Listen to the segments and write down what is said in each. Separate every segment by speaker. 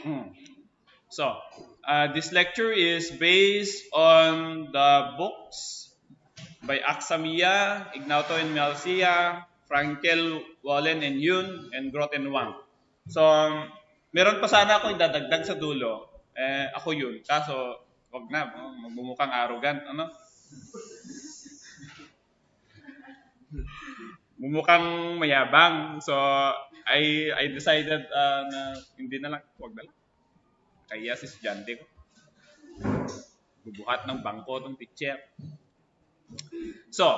Speaker 1: Mm. So, this lecture is based on the books by Aksamiya, Ignato and Melcia, Frankel, Wallen and Yun, and Groth and Wang. So, meron pa sana ako idadagdag sa dulo. Ako yun. Kaso, wag na. Magbumukhang arrogant. Ano? Mumukhang mayabang. So, I decided na hindi na lang. Wag na lang. Kaya si estudyante ko. Bubuhat ng bangko ng teacher. So,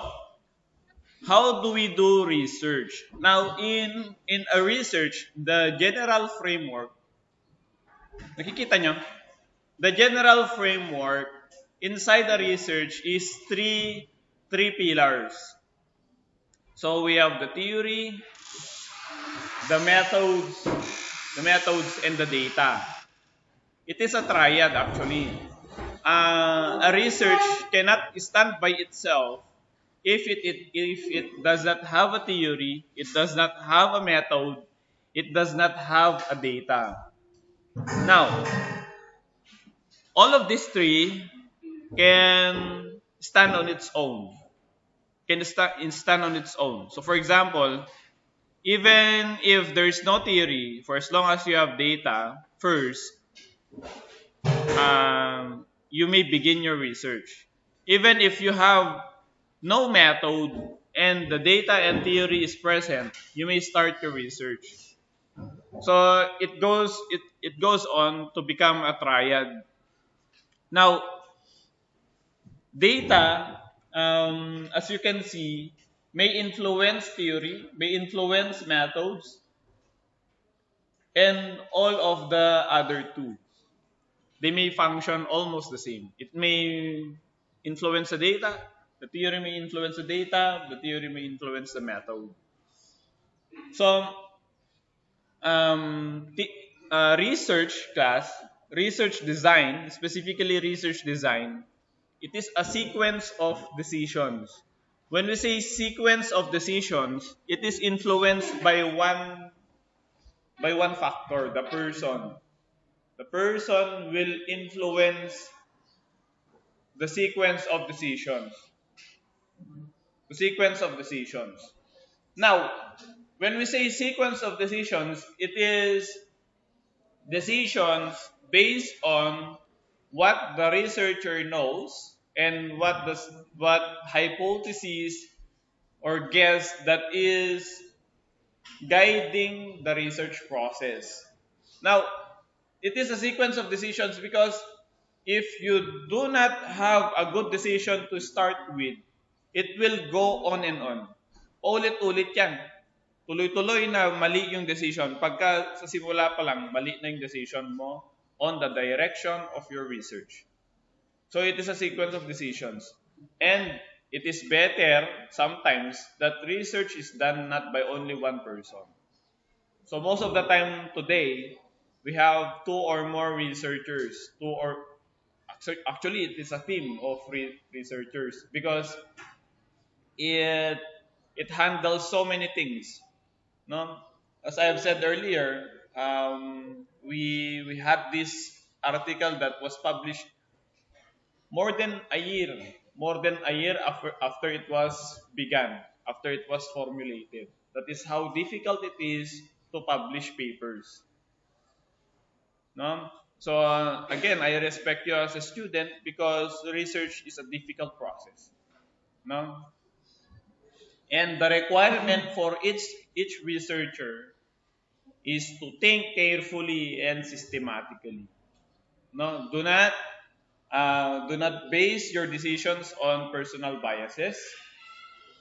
Speaker 1: how do we do research? Now, in a research, the general framework, nakikita nyo? The general framework inside the research is three pillars. So we have the theory, the methods, and the data. It is a triad actually. A research cannot stand by itself if it does not have a theory, it does not have a method, it does not have a data. Now, all of these three can stand on its own. Stand on its own. So for example, even if there's no theory, for as long as you have data first, you may begin your research. Even if you have no method and the data and theory is present, you may start your research. So it goes on to become a triad. Now, data, as you can see, may influence theory, may influence methods, and all of the other two. They may function almost the same. It may influence the data, the theory may influence the data, the theory may influence the method. So, research class, research design, specifically research design, it is a sequence of decisions. When we say sequence of decisions, it is influenced by one factor, the person. The person will influence the sequence of decisions. The sequence of decisions. Now, when we say sequence of decisions, it is decisions based on what the researcher knows and what hypothesis or guess that is guiding the research process. Now, it is a sequence of decisions because if you do not have a good decision to start with, it will go on and on. Ulit-ulit yan. Tuloy-tuloy na mali yung decision. Pagka sa simula pa lang, mali na yung decision mo on the direction of your research. So it is a sequence of decisions. And it is better sometimes that research is done not by only one person. So most of the time today, we have two or more researchers, actually it is a team of researchers because it handles so many things. No, as I have said earlier, we had this article that was published more than a year, after it was began, after it was formulated. That is how difficult it is to publish papers. No? So again, I respect you as a student because research is a difficult process. No? And the requirement for each researcher is to think carefully and systematically. No, do not base your decisions on personal biases,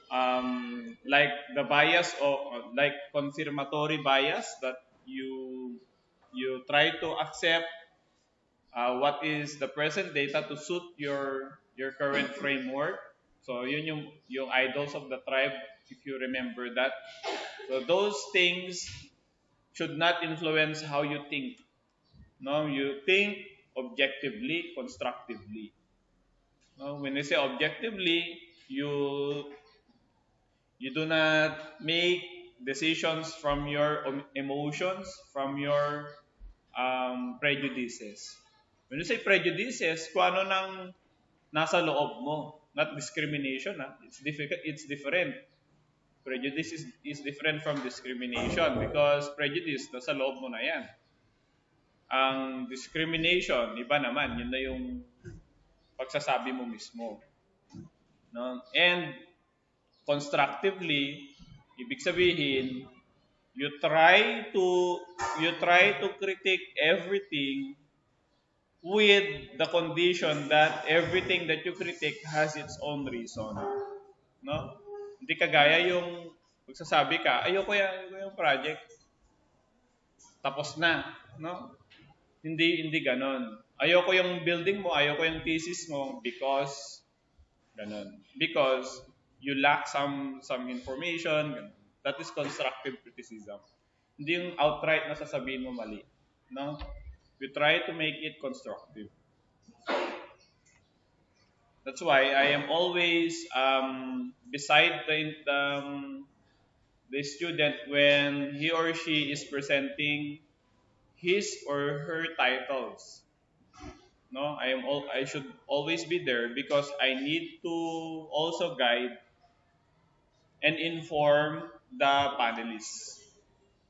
Speaker 1: like the bias of like confirmatory bias that you try to accept what is the present data to suit your current framework. So yun yung idols of the tribe, if you remember that. So those things should not influence how you think. No, you think objectively, constructively. No, when we say objectively, you do not make decisions from your emotions, from your prejudices. When you say prejudices, kung ano nang nasa loob mo, not discrimination. It's different. Prejudice is different from discrimination because prejudice, nasa loob mo na yan. Ang discrimination, iba naman, yun na yung pagsasabi mo mismo. No? And constructively, ibig sabihin, you try to critique everything with the condition that everything that you critique has its own reason. No? Hindi kagaya yung magsasabi ka, ayoko yung project. Tapos na, no? Hindi ganon. Ayoko yung building mo, ayoko yung thesis mo because ganon. Because you lack some information. Ganon. That is constructive criticism. Hindi yung outright na sasabihin mo mali. No? We try to make it constructive. That's why I am always beside the student when he or she is presenting his or her titles. No, I should always be there because I need to also guide and inform the panelists.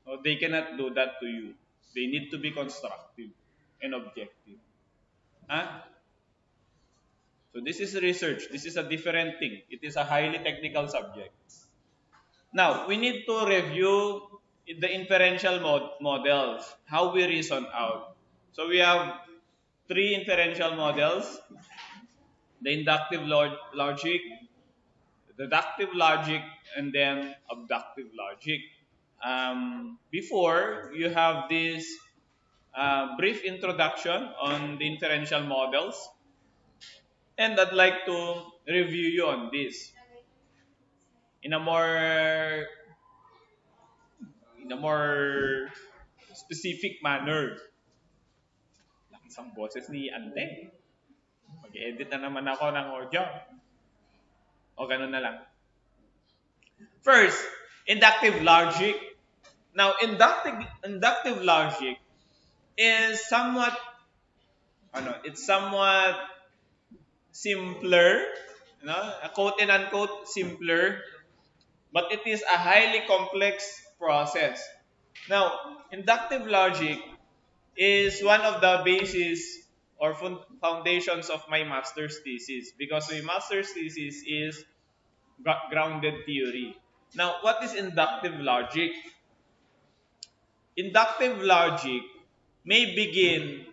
Speaker 1: No, they cannot do that to you. They need to be constructive and objective. Huh? So this is research. This is a different thing. It is a highly technical subject. Now, we need to review the inferential models, how we reason out. So we have 3 inferential models: the inductive logic, the deductive logic, and then abductive logic. Before, you have this brief introduction on the inferential models, and I'd like to review you on this in a more specific manner. Isang boses ni Ante. Mag-edit na naman ako ng audio. O ganun na lang. First, inductive logic. Now, inductive logic is somewhat simpler, quote and unquote simpler, but it is a highly complex process. Now, inductive logic is one of the basis or foundations of my master's thesis because my master's thesis is grounded theory. Now, what is inductive logic? Inductive logic may begin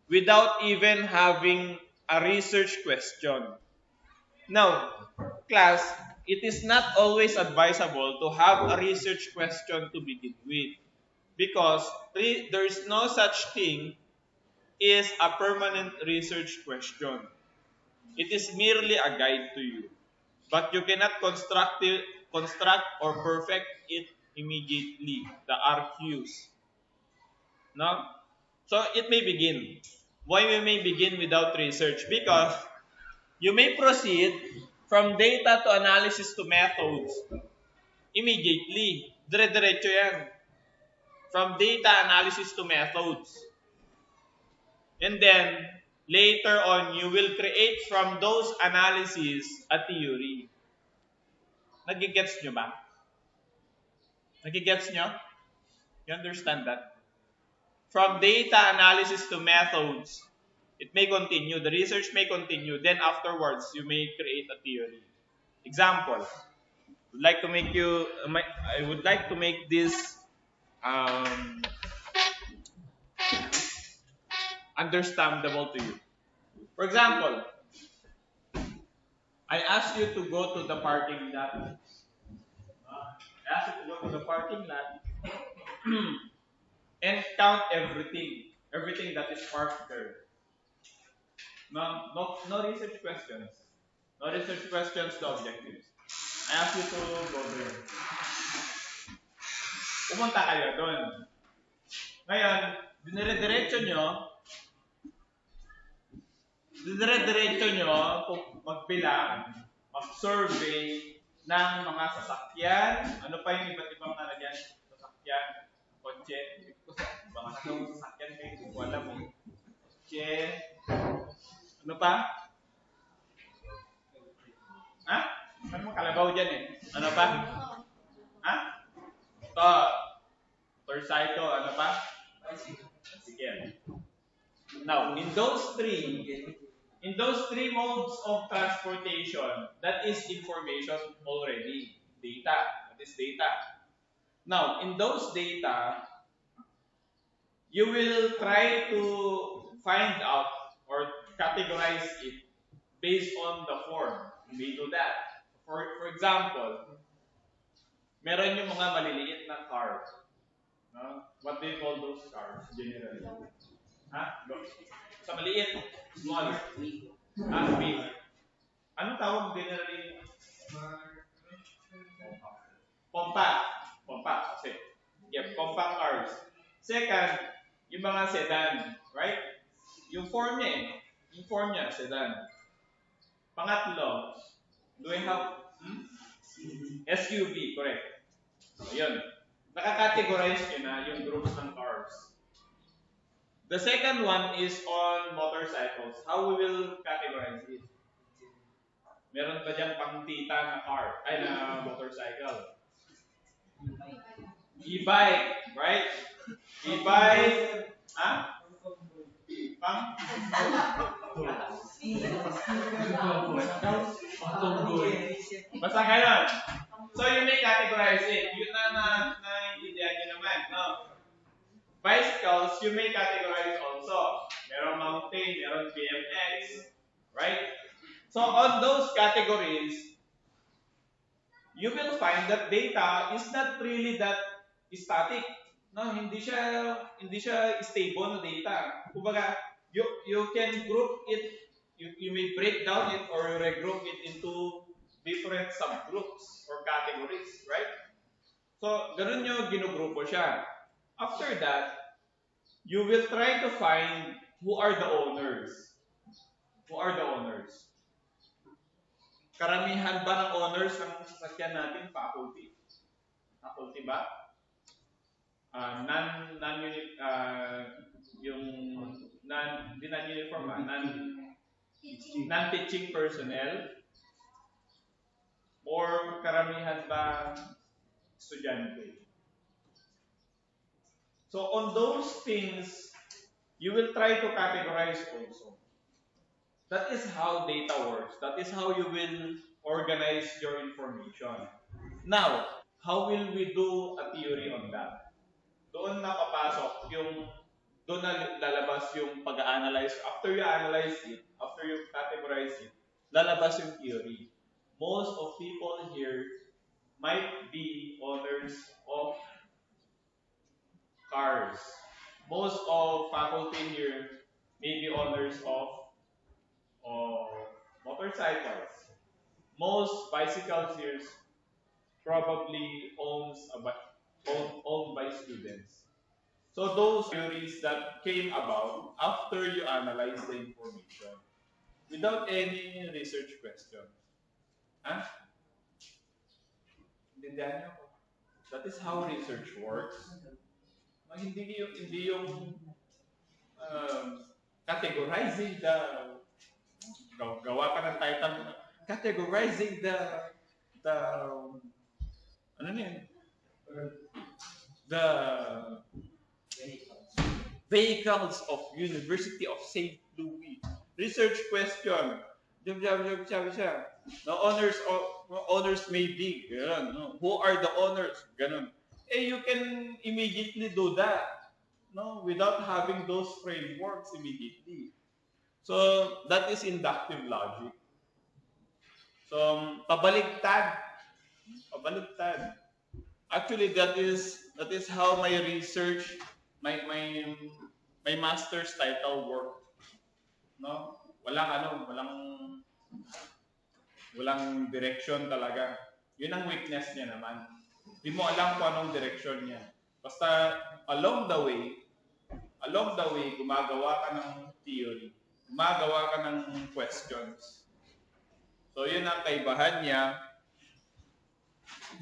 Speaker 1: without even having a research question. Now, class, it is not always advisable to have a research question to begin with because there is no such thing as a permanent research question. It is merely a guide to you, but you cannot construct or perfect it immediately, the RQs. No? So it may begin. Why we may begin without research? Because you may proceed from data to analysis to methods immediately. Dire-diretso yan. From data analysis to methods. And then, later on, you will create from those analyses a theory. Nagigets nyo ba? Nagigets nyo? You understand that? From data analysis to methods, it may continue. The research may continue. Then afterwards, you may create a theory. Example. I would like to make this understandable to you. For example, I ask you to go to the parking lot. And count everything that is parked there. No research questions. No research questions to objectives. I ask you to go there. Pumunta kayo doon. Ngayon, dinire-diretso nyo magbilang, mag-survey ng mga sasakyan. Ano pa yung iba't ibang nalagyan? Sasakyan, kotse, Baka sa sasakyan kayo, hindi ko alam eh. Che, ano pa? Ha? Ano mo kalabaw dyan eh? Ano pa? Ha? Ito. Motorcycle, ano pa? Sige. Now, in those three modes of transportation, that is information already. Data. That is data. Now, in those data, you will try to find out or categorize it based on the form. You may do that. For example, meron yung mga maliliit na cars. No? What do you call those cars generally? Ha? Sa maliit, small. Big. Anong tawag generally? Compact. Compact. Kasi, compact cars. Second, yung mga sedan. Right? Yung form niya eh. Yung form niya, sedan. Pangatlo, do we have SUV, correct. So, yun. Nakakategorize nyo na yung groups ng cars. The second one is on motorcycles. How we will categorize it? Meron ba dyan pang tita na car? Ay, na motorcycle. E-bike, right? E-bike, ha? Pang? Basta ganun. So, you may categorize it. Yun na naiintindihan nyo naman, no? Bicycles, you may categorize also. Meron mountain, meron BMX, right? So, on those categories, you will find that data is not really that static. No, hindi siya stable na data. Kumbaga, you can group it, you may break down it or regroup it into different subgroups or categories, right? So, ganun yung ginugrupo siya. After that, you will try to find who are the owners. Who are the owners? Karamihan ba ng owners ng sasakyan natin faculty? Faculty ba? Non-teaching personnel? Or karamihan ba estudyante? So on those things, you will try to categorize also. That is how data works. That is how you will organize your information. Now, how will we do a theory on that? Doon na papasok doon na lalabas yung pag-analyze. After you analyze it, after you categorize it, lalabas yung theory. Most of people here might be owners of cars. Most of faculty here may be owners of motorcycles. Most bicycles here probably owned by students. So those theories that came about after you analyze the information without any research question. Huh? That is how research works. Hindi yung categorizing the gawa ka ng title, categorizing the ano yun? The vehicles of University of St. Louis. Research question. The owners may be. Ganun, no? Who are the owners? Ganun. You can immediately do that, no, without having those frameworks immediately. So that is inductive logic. So pabaligtad. Actually, that is how my research, my master's title worked. No, walang direction talaga. Yun ang weakness niya naman. Hindi mo alam kung anong direction niya. Basta along the way, gumagawa ka ng theory. Gumagawa ka ng questions. So, yun ang kaibahan niya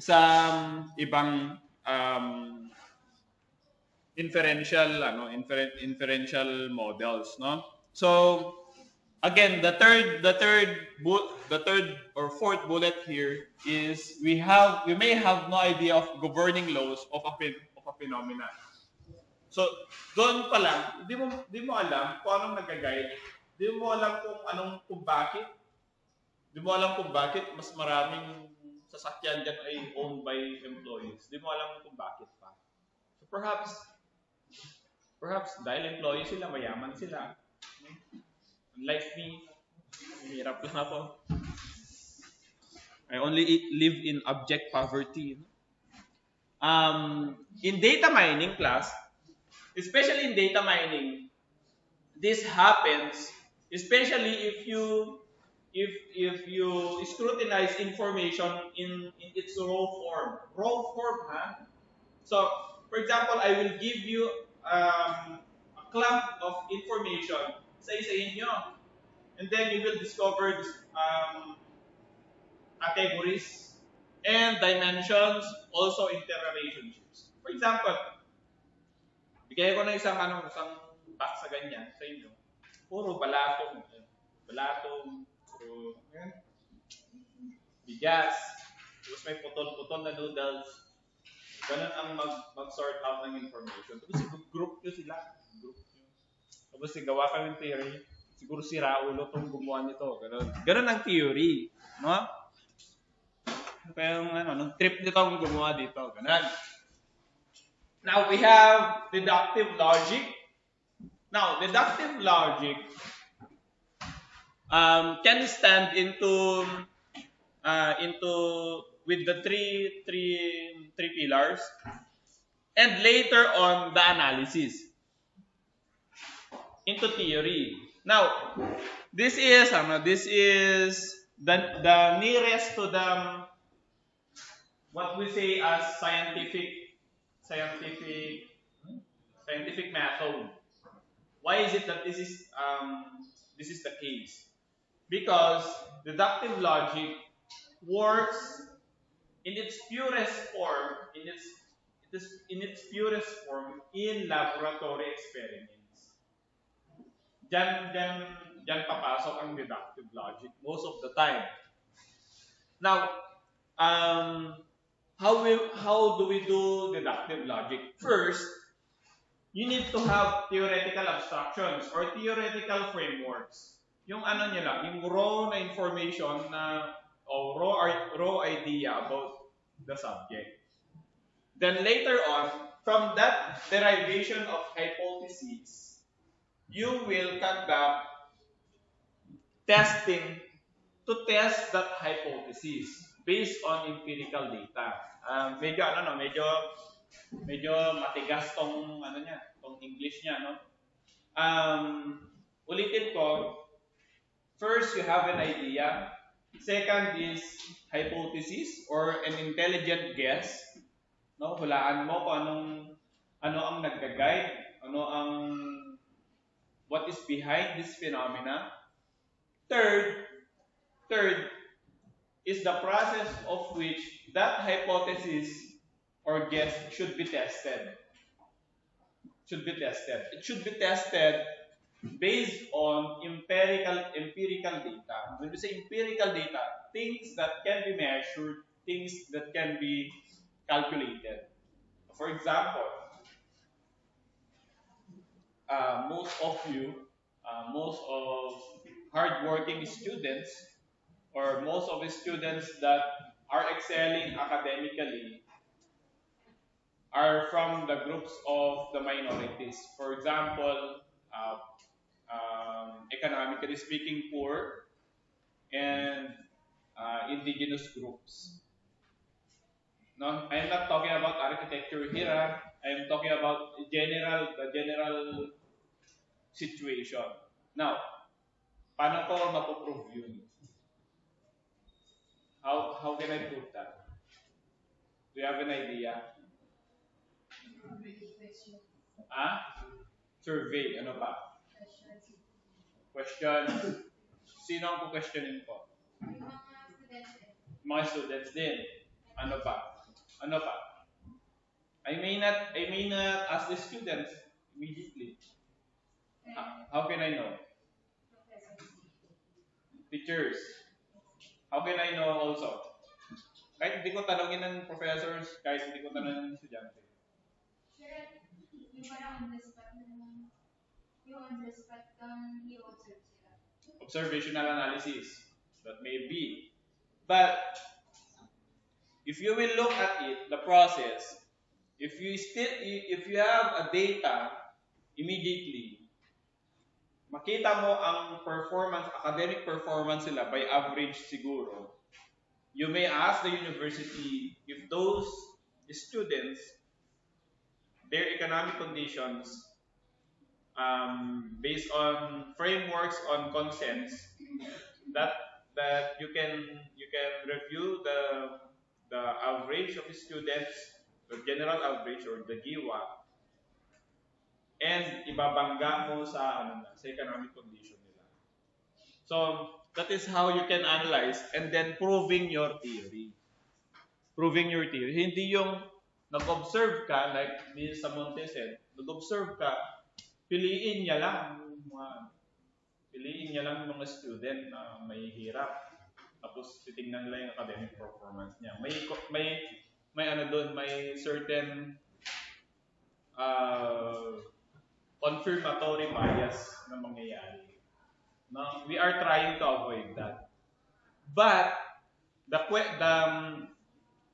Speaker 1: sa ibang inferential models, no? So again, the third or fourth bullet here is we may have no idea of governing laws of of a phenomena. So doon pa lang, di mo alam kung anong nag-guide, di mo alam kung bakit, di mo alam kung bakit mas maraming sasakyan dyan ay owned by employees. Di mo alam kung bakit pa. So perhaps dahil employee sila, mayaman sila. Unlike me, hirap lang ako. I only live in abject poverty. In data mining class, especially in data mining, this happens especially if you scrutinize information in its raw form. Raw form, huh? So, for example, I will give you a clump of information sa isa-isahin nyo. And then you will discover categories and dimensions, also interrelationships. For example, bigay ko na isang box sa ganyan sa inyo. Puro balatong, puro bigas, tapos may putol-putol na noodles. Ganun ang mag-sort out ng information. Tapos group nyo sila. Tapos gawa kami ng theory. Siguro si Raulo itong gumawa nito. Ganun ang theory. No? Kaya nung trip nito ang gumawa dito. Ganun. Now, we have deductive logic. Now, deductive logic can stand into with the three pillars, and later on the analysis into theory. Now, this is the nearest to the what we say as scientific method. Why is it that this is the case? Because deductive logic works in its purest form, in laboratory experiments. Diyan papasok ang deductive logic most of the time. Now, how do we do deductive logic? First, you need to have theoretical abstractions or theoretical frameworks. Yung yung raw na information or raw idea about the subject. Then later on, from that derivation of hypotheses, you will conduct testing to test that hypothesis based on empirical data. Medyo matigas tong English niya, no? Ulitin ko. First, you have an idea. Second is hypothesis or an intelligent guess. No, hulaan mo kung ano ang nagga-guide, what is behind this phenomena. Third is the process of which that hypothesis or guess should be tested. It should be tested based on empirical data. When we say empirical data, things that can be measured, things that can be calculated. For example, most of hardworking students, or most of the students that are excelling academically, are from the groups of the minorities. For example, economically speaking, poor and indigenous groups. No, I'm not talking about architecture here. I'm talking about the general situation. Now, paano ko mapoprove yun? How can I prove that? Do you have an idea? Survey. Ano pa? Question. Sino ang questionin ko? Mga students din. Ano pa? I may not ask the students immediately. How can I know? Teachers. How can I know also? Kahit hindi ko tanongin ng professors, kahit hindi ko tanongin ng estudyante. Observational analysis. That may be. But if you will look at it, the process, if you have a data immediately, makita mo ang performance, academic performance sila by average siguro. You may ask the university if those students, their economic conditions, based on frameworks on consents, that you can review the average of the students, the general average or the GWA, and ibabangga mo sa economic condition nila. So that is how you can analyze and then proving your theory. Proving your theory. Hindi yung nag-observe ka, like this sa Montesel, nag-observe ka, piliin niya lang yung mga student na may hirap. Tapos titingnan nila yung academic performance niya. May ano doon, may certain confirmatory bias na mangyayari. No, we are trying to avoid that. But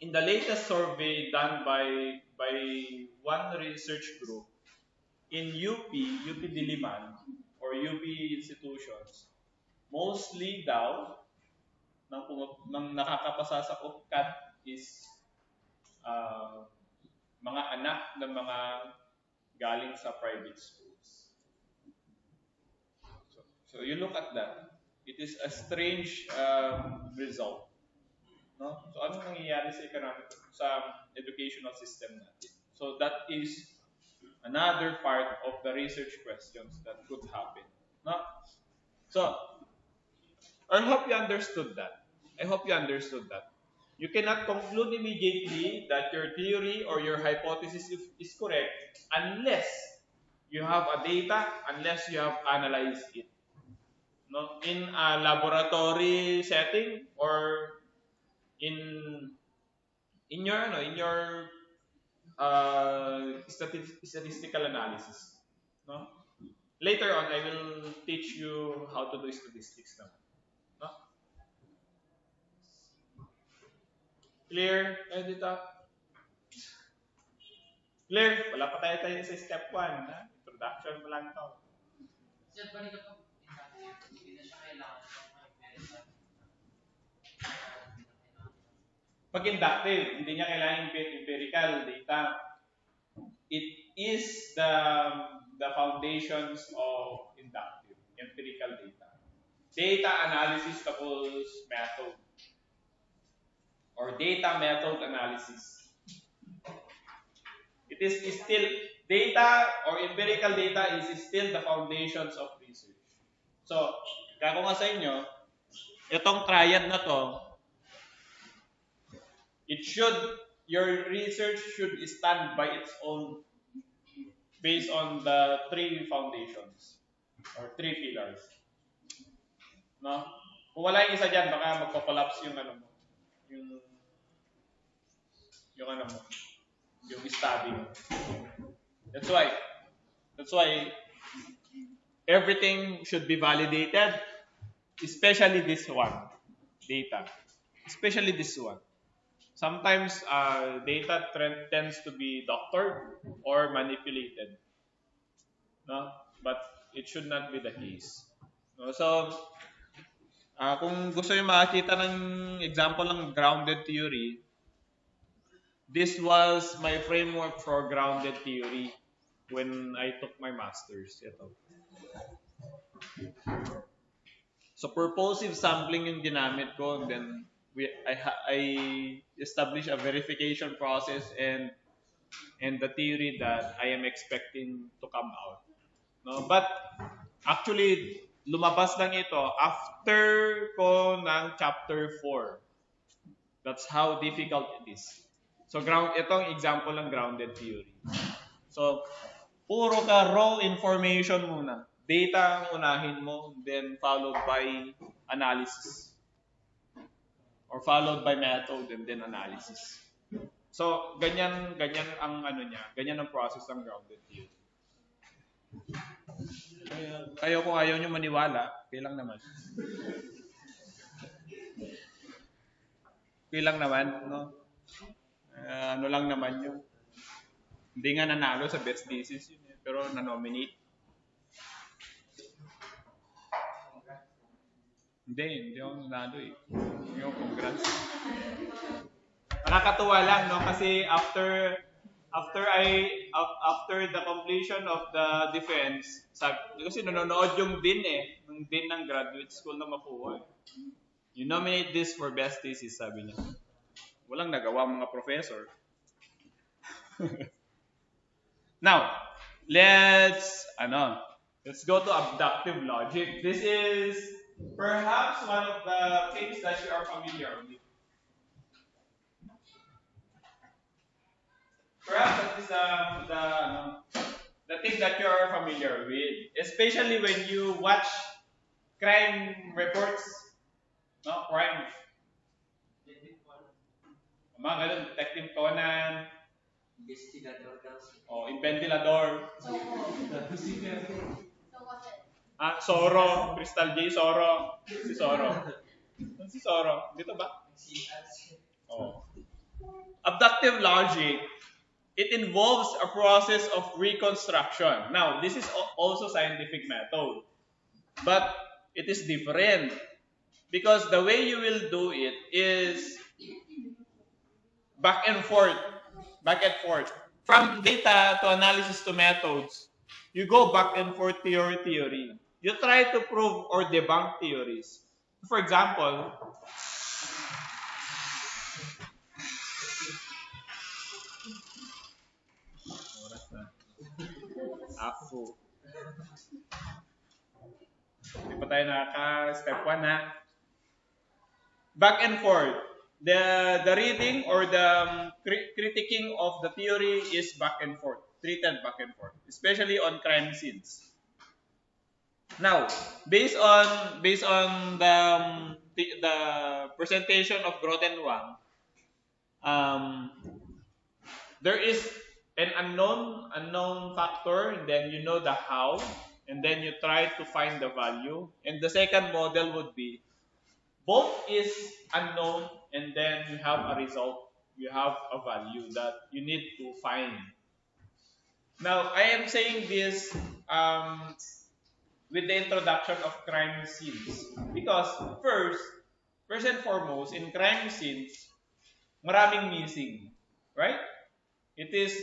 Speaker 1: in the latest survey done by one research group in UP Diliman or UP institutions, mostly daw ng nakakapasa sa UPCAT is mga anak ng mga galing sa private schools. So you look at that. It is a strange result. No? So ano nangyayari sa educational system natin? So that is another part of the research questions that could happen. No? So I hope you understood that. You cannot conclude immediately that your theory or your hypothesis is correct unless you have a data, unless you have analyzed it. No? In a laboratory setting or in your statistical analysis. No? Later on, I will teach you how to do statistics naman. No? Clear? Dito? Clear? Wala pa tayo sa step 1. Ha? Introduction pa lang ito.
Speaker 2: Sir, balik ako. Hindi na siya kailangan.
Speaker 1: Pag inductive, hindi niya kailangan empirical data. It is the foundations of inductive, empirical data. Data analysis tapos method. Or data method analysis. It is still, data or empirical data is still the foundations of research. So, kako nga sa inyo, itong triad na to, your research should stand by its own based on the 3 foundations or 3 pillars. No? Kung wala yung isa dyan, baka magpa-collapse yung ano mo. Yung ano mo. Yung study mo. That's why everything should be validated, especially this one, data. Especially this one. Sometimes data tends to be doctored or manipulated. No? But it should not be the case. No? So, kung gusto nyo makakita ng example ng grounded theory, this was my framework for grounded theory when I took my master's. Ito. So, purposive sampling yung ginamit ko, and then I established a verification process and the theory that I am expecting to come out. No? But actually, lumabas lang ito after ko ng chapter 4. That's how difficult it is. So itong example ng grounded theory. So puro ka raw information muna. Data ang unahin mo, then followed by analysis. Or followed by method and then analysis. So ganyan ang ganyan ang process ng grounded theory. Kayo kung ayaw nyo maniwala, kailang naman. Kailang naman, no? Ano lang naman yun. Hindi nga nanalo sa best thesis yun, pero na-nominate. Hindi ako nanalo eh. Yung congrats. Nakakatuwa lang, no? Kasi after the completion of the defense, kasi nanonood yung dean ng dean ng graduate school na makuha. You nominate this for best thesis, sabi niya. Walang nagawa mga professor. Now, let's go to abductive logic. This is perhaps one of the things that you are familiar with. Perhaps that is the thing that you are familiar with, especially when you watch crime reports, no, crime. Mga ganun, Detective Conan, Ventilador. Soro, Crystal J. Soro. Si Soro. Si Soro. Dito ba? Oh. Abductive logic, it involves a process of reconstruction. Now, this is also scientific method. But it is different. Because the way you will do it is back and forth. From data to analysis to methods, you go back and forth to your theory. You try to prove or debunk theories. For example, hindi pa tayo step 1 ha. Back and forth. The reading or the critiquing of the theory is back and forth, treated back and forth, especially on crime scenes. Now, based on the presentation of Groten Wang, there is an unknown factor, and then you know the how, and then you try to find the value. And the second model would be both is unknown, and then you have a result, you have a value that you need to find. Now, I am saying this with the introduction of crime scenes. Because first and foremost, in crime scenes, maraming missing. Right? It is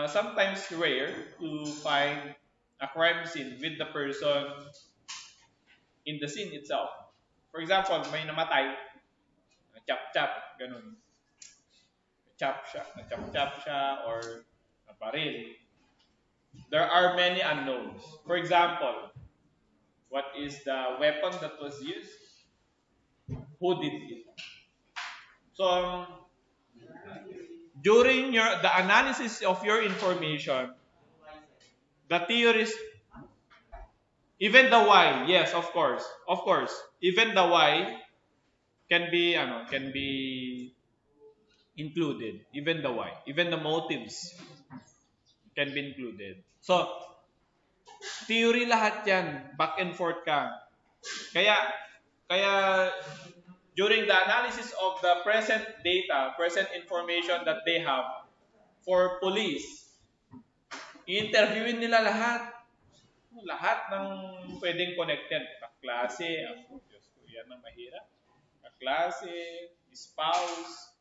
Speaker 1: sometimes rare to find a crime scene with the person in the scene itself. For example, may namatay, chap-chap, ganun. Chap siya, or nabaril. There are many unknowns. For example, what is the weapon that was used? Who did it? So, during the analysis of your information, the theories, even the why, yes, of course, even the why can be included. Even the why, even the motives can be included. So, theory lahat yan, back and forth ka. Kaya during the analysis of the present data, present information that they have for police, i-interviewin nila lahat ng pwedeng connected. Kaklase, Diyos ko, yan ang mahirap. Kaklase, spouse,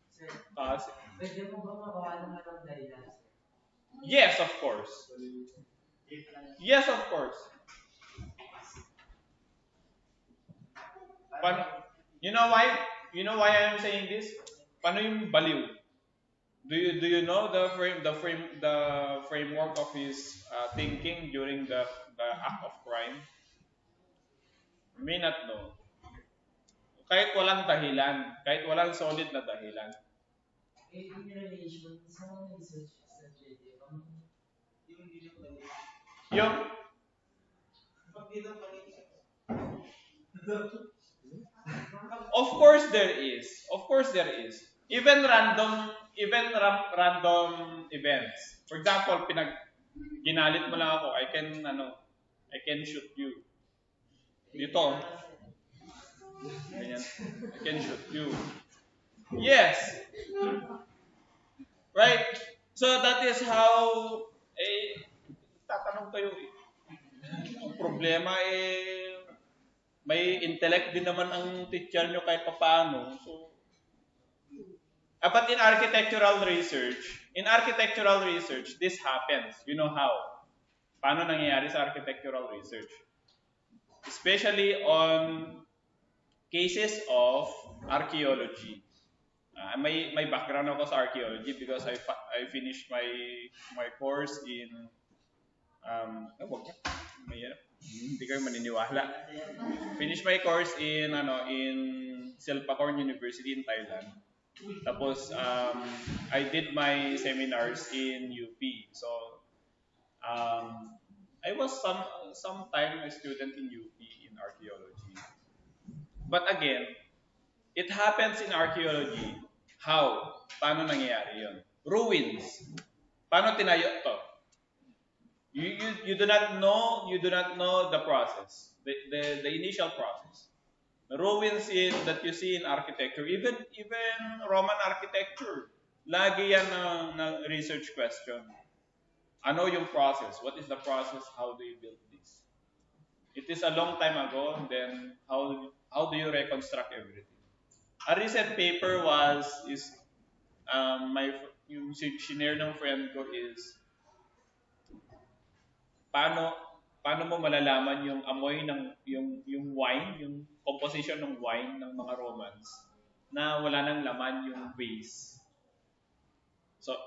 Speaker 1: kasi.
Speaker 2: Pwede mo ba makawa naman ng dahilan?
Speaker 1: Yes, of course. Yes, of course. You know why? You know why I am saying this? Paano yung baliw? Do you know the framework of his thinking during the act of crime? You may not know. Kahit walang dahilan, kahit walang solid na dahilan,
Speaker 2: in relation sa mga research sa JD, yung hindi na mali.
Speaker 1: Yung,
Speaker 2: Pag di na mali.
Speaker 1: of course there is. Of course there is. Even random events. For example, ginalit mo lang ako, I can shoot you. Dito. Ganyan. I can shoot you. Yes. Right? So that is how tatanong kayo eh. Ang problema may intellect din naman ang teacher nyo kahit paano. So, but in architectural research, this happens. You know how? Paano nangyayari sa architectural research? Especially on cases of archaeology. May background ako sa archaeology because I finished my course in hindi kayo maniniwala. Finished my course in Silpakorn University in Thailand. Tapos I did my seminars in UP. So I was sometime a student in UP in archaeology. But again, it happens in archaeology. How? Paano nangyayari yun? Ruins. Paano tinayo to? You do not know the process, the initial process. The ruins that you see in architecture, even Roman architecture, lagi yan na research question. Ano yung process? What is the process? How do you build this? It is a long time ago. And then how do you reconstruct everything? A recent paper yung sinare ng friend ko is paano mo malalaman yung amoy ng yung wine, yung composition ng wine ng mga Romans na wala nang laman yung base. So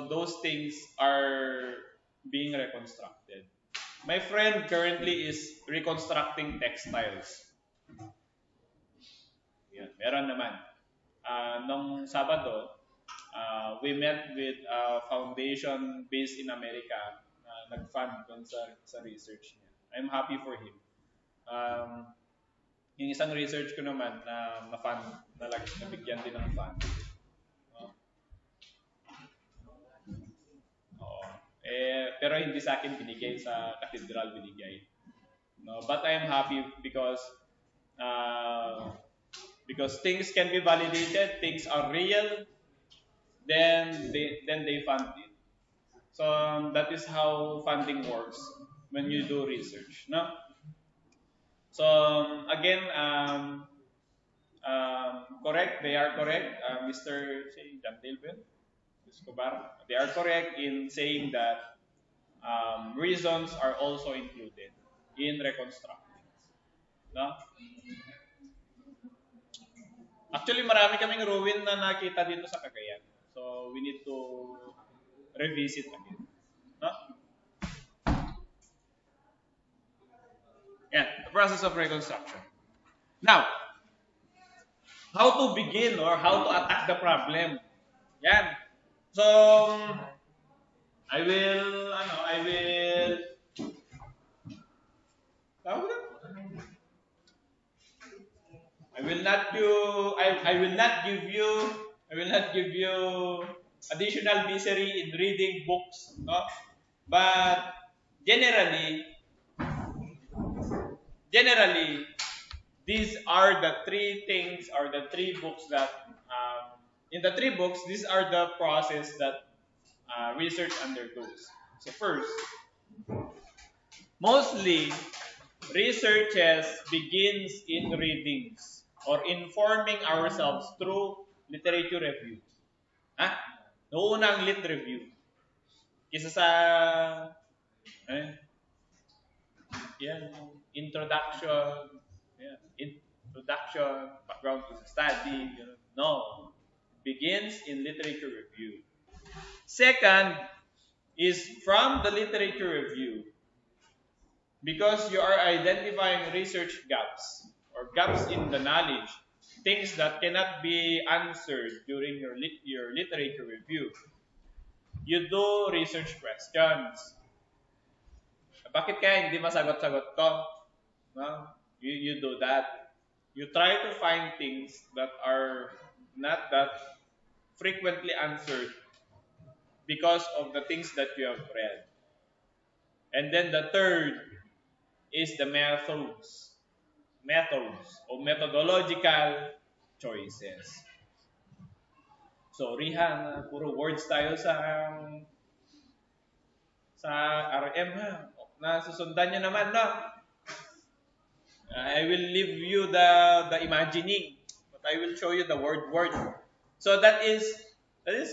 Speaker 1: those things are being reconstructed. My friend currently is reconstructing textiles. Yan, meron naman. Nung Sabado, we met with a foundation based in America nag-fund doon sa research niya. I'm happy for him. Yung isang research ko naman na fund, nabigyan din ng fund. Pero hindi sa akin binigay, sa cathedral binigay. No, but I am happy because things can be validated, things are real, then they fund it. So that is how funding works when you do research, no? So again, correct. They are correct, Mr. John Dilben Escobar. They are correct in saying that reasons are also included in reconstructing. No? Actually, marami kaming ruin na nakita dito sa Cagayan. So we need to revisit again. No? Yeah, the process of reconstruction. Now, how to begin or how to attack the problem? Yan. So, I will not give you additional misery in reading books, no? But generally, these are the three things or the three books that in the three books, these are the process that research undergoes. So first, mostly researches begins in readings or informing ourselves through literature review. Noong lit review. Kisa sa introduction, background to the study, no. Begins in literature review. Second is from the literature review, because you are identifying research gaps or gaps in the knowledge. things that cannot be answered during your literature review, you do research questions. Bakit kaya hindi masagot-sagot to? No? You do that. You try to find things that are not that frequently answered because of the things that you have read. And then the third is the methods or methodological choices. Sorry ha, puro words tayo sa RM ha. Nasusundan nyo naman, no? I will leave you the imagining, but I will show you the word. So that is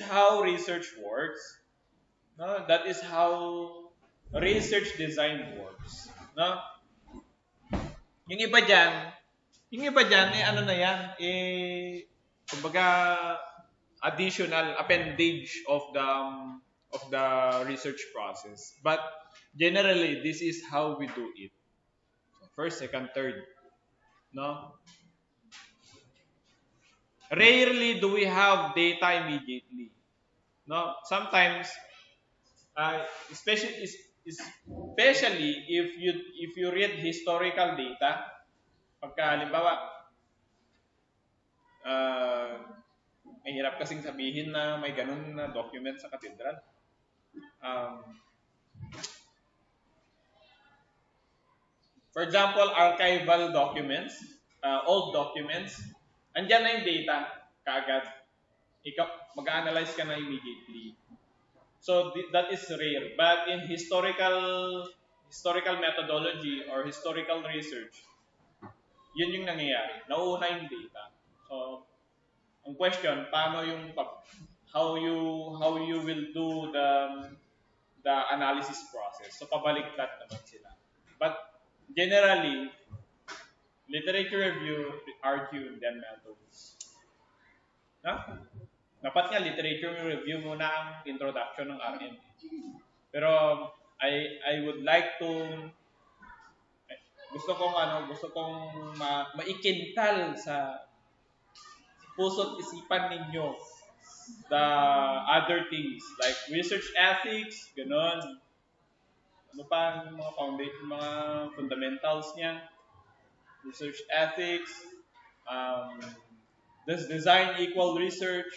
Speaker 1: how research works. No, that is how research design works. No, yung iba diyan, ano na yan, kumbaga additional appendage of the research process. But generally, this is how we do it. So first, second, third. No? Rarely do we have data immediately. No? Sometimes, especially if you read historical data, pagka halimbawa, may hirap kasing sabihin na may ganun na document sa katedral. For example, archival documents, old documents, andyan na yung data kaagad. Ikaw, mag-analyze ka na immediately. So that is rare. But in historical methodology or historical research, yun yung nangyayari. Nauuna yung data. So, ang question, how you will do the analysis process. So, pabaliktad naman sila. But generally, literature review argue them methods. Na? Dapat nga literature review muna ang introduction ng RM. Pero I would like to gusto kong maikintal sa puso't isipan ninyo the other things like research ethics, ganon. Ano pa ang mga foundation, mga fundamentals niya? Research ethics, does design equal research?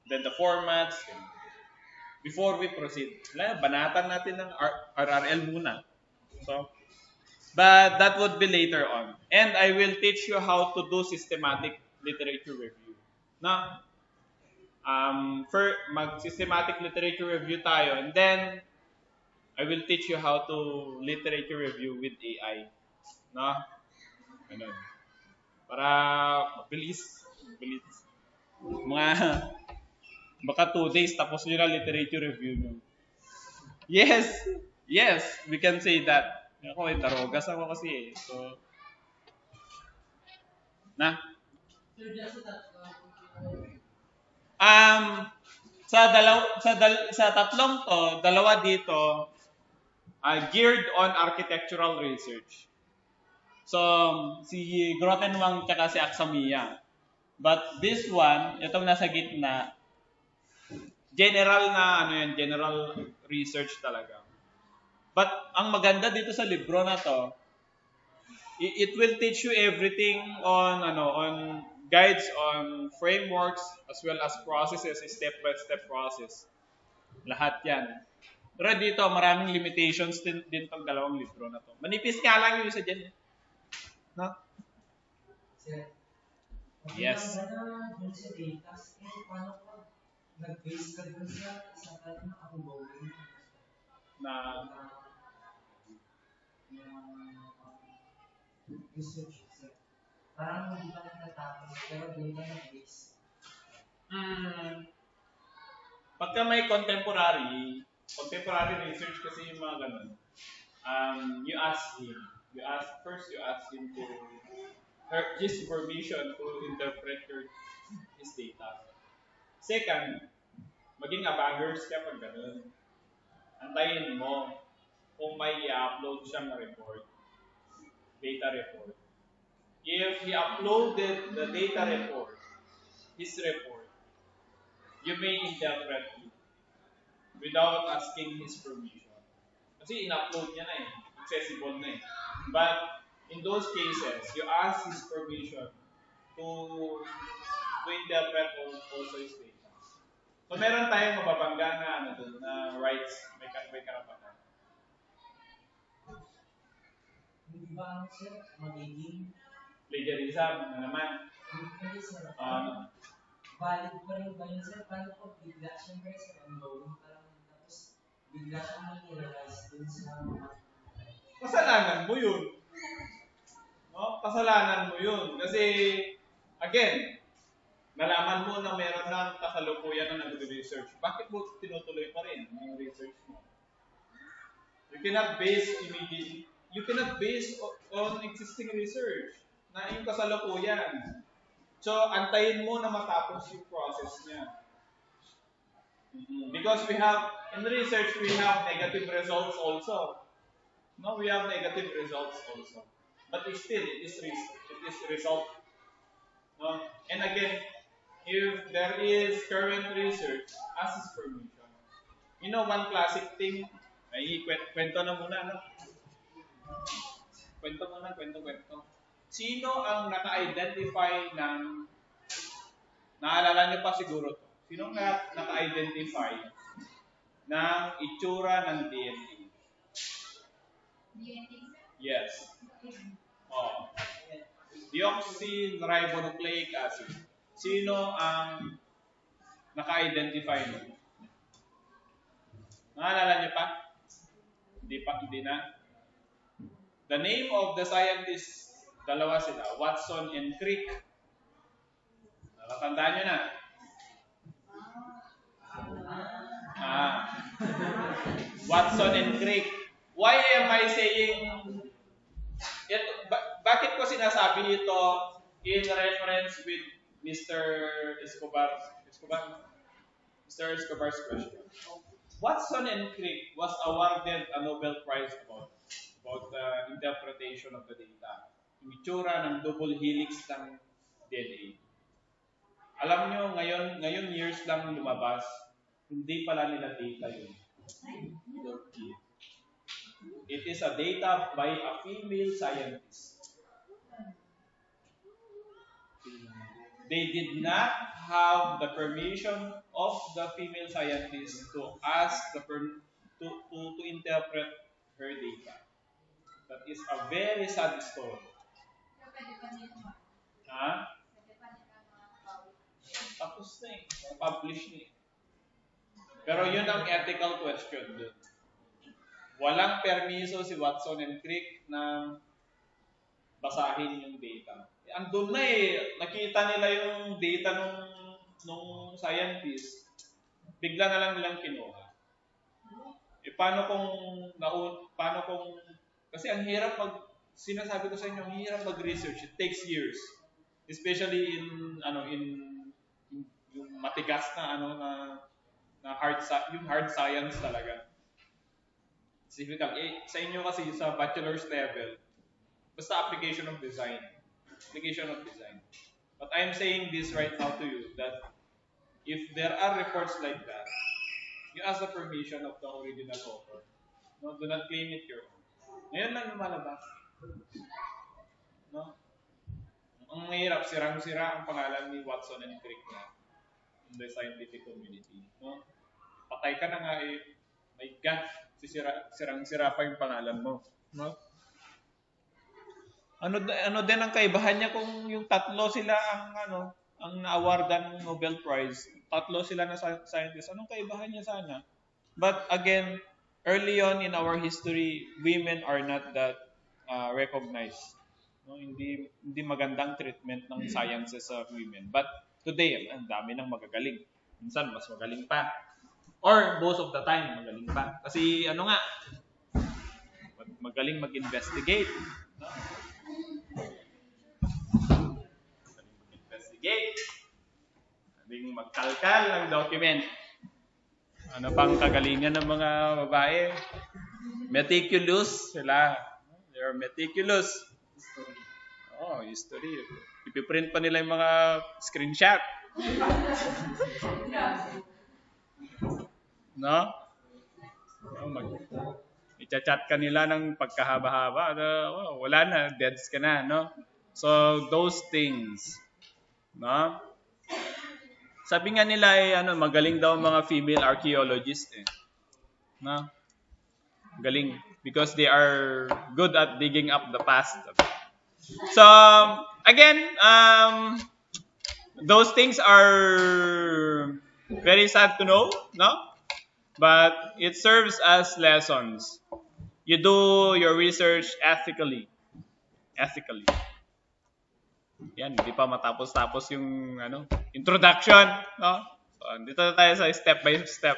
Speaker 1: Then the formats. Before we proceed, banatan natin ng RRL muna. So, but that would be later on. And I will teach you how to do systematic literature review. Na, mag-systematic literature review tayo, and then I will teach you how to literature review with AI. No? Ganun. Para mabilis. Mga baka 2 days tapos yun na literature review nyo. Yes, we can say that. Ako tarogas ako kasi eh. So, na? Sa tatlong to, dalawa dito geared on architectural research. So, si Grottenwang tsaka si Aksamiya. But this one, itong nasa gitna, general research talaga. But ang maganda dito sa libro na to, it will teach you everything on guides on frameworks as well as processes, step-by-step process. Lahat 'yan. Pero dito maraming limitations din tong dalawang libro na to. Manipis nga lang yung isa diyan. No? Yes.
Speaker 2: Nag-base ka dun sa ongoing
Speaker 1: Na
Speaker 2: research. Parang hindi pa natatapos, pero doon ka nag-base.
Speaker 1: Pagka may contemporary research kasi yung mga ganun, you ask him to his permission to interpret his data. Second, maging abangers ka pag ganun. Antayin mo kung may i-upload siyang report. data report. If he uploaded the data report, his report, you may interpret it without asking his permission. Kasi in-upload niya na eh. Accessible na eh. But in those cases, you ask his permission to interpret also his data. So meron tayong mababangga na na rights, may karapatan.
Speaker 2: Hindi ba sir, magiging
Speaker 1: Plagiarism na naman.
Speaker 2: hindi sir, valid pa rin ba yun sir? Paano po bigla siyempre sir, ongoing parang tapos bigla siyang mag-realize dun sa
Speaker 1: Kasalanan mo yun. No? Kasalanan mo yun. Kasi, again, nalaman mo na meron ng kasalukuyan na nagre-research. Bakit mo tinutuloy pa rin yung research mo? You cannot base on existing research na yung kasalukuyan. So, antayin mo na matapos yung process niya. Because in research, we have negative results also. No, we have negative results also. But still, it is result. No? And again, if there is current research, ask his permission. You know, one classic thing, ay kwento na muna, no? Kwento. Sino ang naka-identify ng, naalala niyo pa siguro to, sino ang naka-identify ng itsura ng DNA? Yes. Oh. Deoxyribonucleic acid. Sino ang naka-identify nun? Naalala niyo pa? Hindi na. The name of the scientists, dalawa sila, Watson and Crick. Nakatandaan niyo na. Watson and Crick. Why am I saying it? Bakit ko sinasabi ito in reference with Mr. Escobar's question? Watson and Crick was awarded a Nobel Prize about the interpretation of the data. Yung itsura ng double helix ng DNA. Alam nyo, ngayon years lang lumabas, hindi pala nila data yun. It is a data by a female scientist. They did not have the permission of the female scientist to ask to interpret her data. That is a very sad story. Tapos na eh. Publish na eh. Pero yun ang ethical question dun. Walang permiso si Watson and Crick na basahin yung data. Andun na eh. Nakita nila yung data nung scientist. Bigla na lang nilang kinuha. Paano kung kasi ang hirap sinasabi ko sa inyo, ang hirap mag-research. It takes years. Especially in yung matigas na yung hard science talaga. Specifically, sa inyo kasi sa bachelor's level, basta application of design. But I'm saying this right now to you that if there are reports like that, you ask the permission of the original author. No, do not claim it your own. Ngayon lang lumalabas. No? Ang mahirap, sirang-sira ang pangalan ni Watson and Crick na in the scientific community. No? Patay ka na nga eh. My God, sirang-sira pa yung pangalan mo. No? Ano din ang kaibahan niya kung yung tatlo sila ang na-awardan ng Nobel Prize. Tatlo sila na scientists. Anong kaibahan niya sana? But again, early on in our history, women are not that recognized. No, hindi magandang treatment ng sciences sa women. But today, ang dami nang magagaling. Minsan mas magaling pa. Or most of the time magaling pa. Kasi magaling mag-investigate. No? Magaling mag-investigate. Magaling magkalkal ng document. Ano pang kagalingan ng mga babae? Meticulous sila. They're meticulous.
Speaker 2: History.
Speaker 1: Oh, history. Ipiprint pa nila yung mga screenshot. No? Oh, i-chat ka nila ng pagkahaba-haba. Wala na, deads ka na, no? So, those things. No? Sabi nga nila magaling daw mga female archaeologists eh. No? Galing. Because they are good at digging up the past. So, again, those things are very sad to know, no? But it serves as lessons. You do your research ethically. Ethically. Yan, hindi pa matapos-tapos yung introduction, no? So, dito na tayo sa step by step.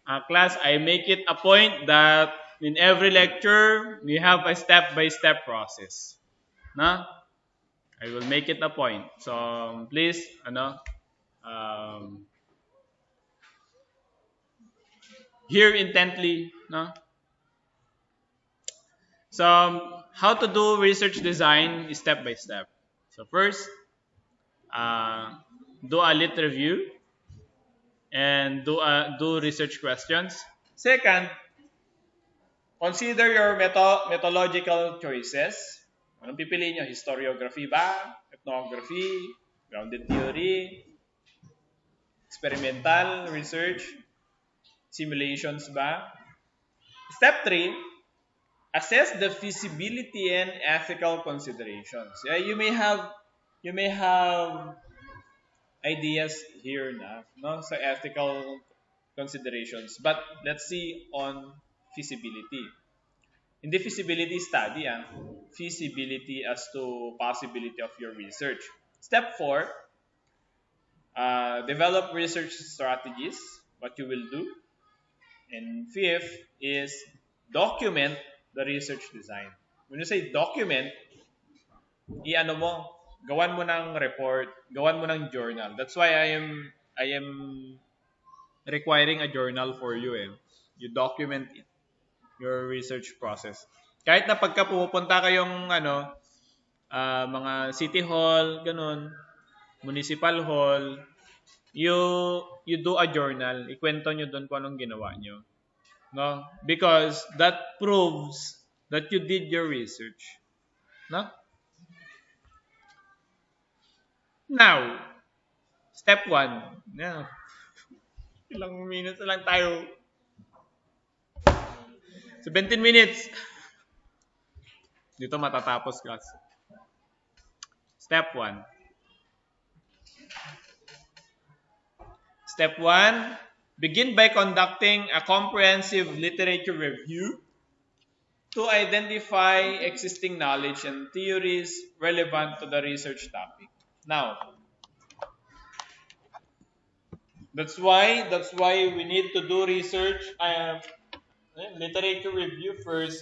Speaker 1: Class, I make it a point that in every lecture, we have a step-by-step process. No? I will make it a point. So, please, hear intently. No? So, how to do research design is step by step. So, first, do a lit review and do research questions. Second, consider your methodological choices. Anong pipiliin nyo? Historiography ba? Ethnography? Grounded theory? Experimental research? Simulations ba? Step 3, assess the feasibility and ethical considerations. Yeah, you may have ideas here na, no, sa ethical considerations. But let's see on feasibility. In the feasibility study, feasibility as to possibility of your research. Step 4, develop research strategies, what you will do. And 5th is document the research design. When you say document, gawan mo ng report, gawan mo ng journal. That's why I am requiring a journal for you eh. You document it, your research process. Kahit na pagka pumupunta kayong mga city hall, ganun, municipal hall, you do a journal. Ikwento nyo doon kung anong ginawa nyo. No? Because that proves that you did your research. No? Now, step 1. Yeah. Ilang minutes lang tayo. 17 minutes. Dito matatapos, class. Step 1. Step 1, begin by conducting a comprehensive literature review to identify existing knowledge and theories relevant to the research topic. Now, that's why we need to do research literature review first